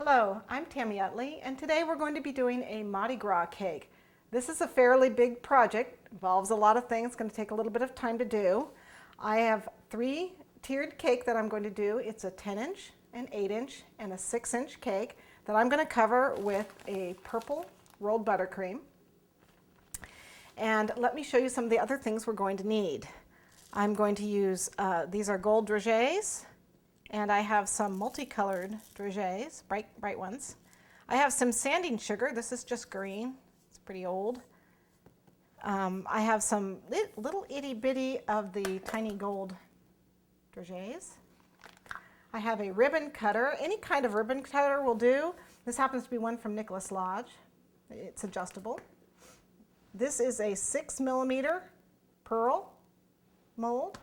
Hello, I'm Tami Utley, and today we're going to be doing a Mardi Gras cake. This is a fairly big project, involves a lot of things, it's going to take a little bit of time to do. I have 3-tiered cake that I'm going to do. It's a 10-inch, an 8-inch, and a 6-inch cake that I'm going to cover with a purple rolled buttercream. And let me show you some of the other things we're going to need. I'm going to use, these are gold dragees. And I have some multicolored dragees, bright ones. I have some sanding sugar. This is just green. It's pretty old. I have some little itty bitty of the tiny gold dragees. I have a ribbon cutter. Any kind of ribbon cutter will do. This happens to be one from Nicholas Lodge. It's adjustable. This is a 6mm pearl mold.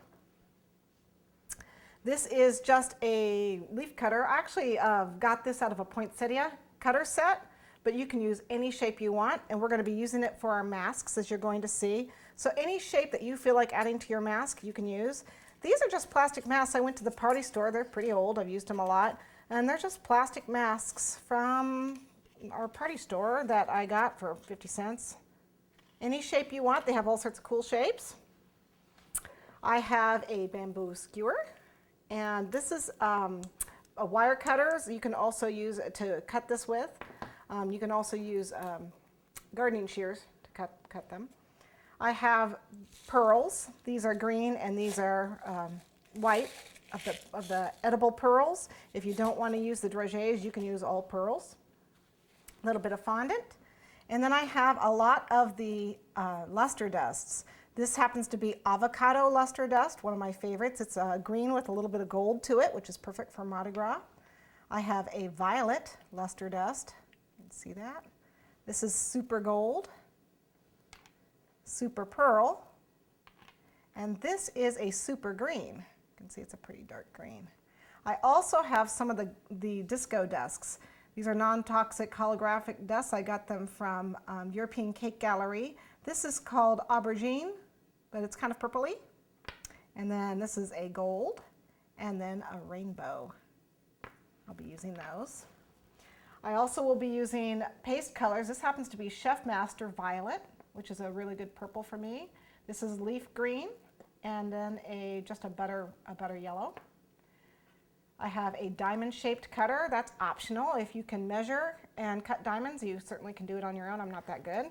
This is just a leaf cutter. I actually got this out of a poinsettia cutter set, but you can use any shape you want, and we're going to be using it for our masks, as you're going to see. So any shape that you feel like adding to your mask, you can use. These are just plastic masks. I went to the party store. They're pretty old. I've used them a lot. And they're just plastic masks from our party store that I got for 50 cents. Any shape you want. They have all sorts of cool shapes. I have a bamboo skewer. And this is a wire cutter. You can also use it to cut this with. You can also use gardening shears to cut them. I have pearls. These are green and these are white of the edible pearls. If you don't want to use the dragees, you can use all pearls. A little bit of fondant. And then I have a lot of the luster dusts. This happens to be avocado luster dust, one of my favorites. It's green with a little bit of gold to it, which is perfect for Mardi Gras. I have a violet luster dust. You can see that. This is super gold, super pearl, and this is a super green. You can see it's a pretty dark green. I also have some of the disco dusks. These are non-toxic holographic dusts. I got them from European Cake Gallery. This is called aubergine, but it's kind of purpley. And then this is a gold, and then a rainbow. I'll be using those. I also will be using paste colors. This happens to be Chef Master Violet, which is a really good purple for me. This is leaf green, and then just a butter yellow. I have a diamond-shaped cutter. That's optional. If you can measure and cut diamonds, you certainly can do it on your own. I'm not that good.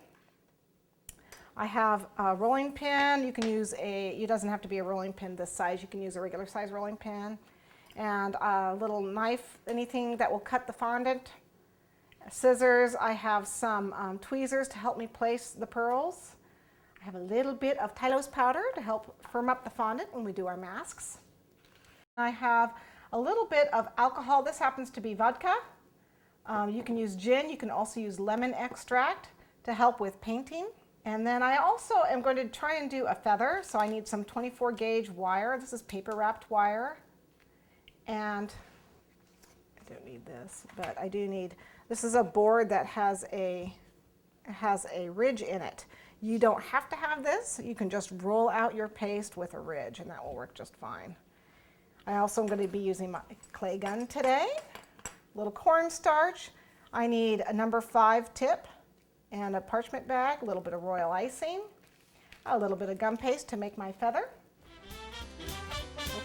I have a rolling pin. You can use it doesn't have to be a rolling pin this size. You can use a regular size rolling pin. And a little knife, anything that will cut the fondant. Scissors. I have some tweezers to help me place the pearls. I have a little bit of Tylose powder to help firm up the fondant when we do our masks. I have a little bit of alcohol. This happens to be vodka. You can use gin. You can also use lemon extract to help with painting. And then I also am going to try and do a feather. So I need some 24 gauge wire. This is paper wrapped wire. And I don't need this, but I do need, this is a board that has a ridge in it. You don't have to have this. You can just roll out your paste with a ridge and that will work just fine. I also am going to be using my clay gun today. A little cornstarch. I need a number 5 tip and a parchment bag, a little bit of royal icing, a little bit of gum paste to make my feather.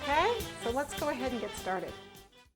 Okay, so let's go ahead and get started.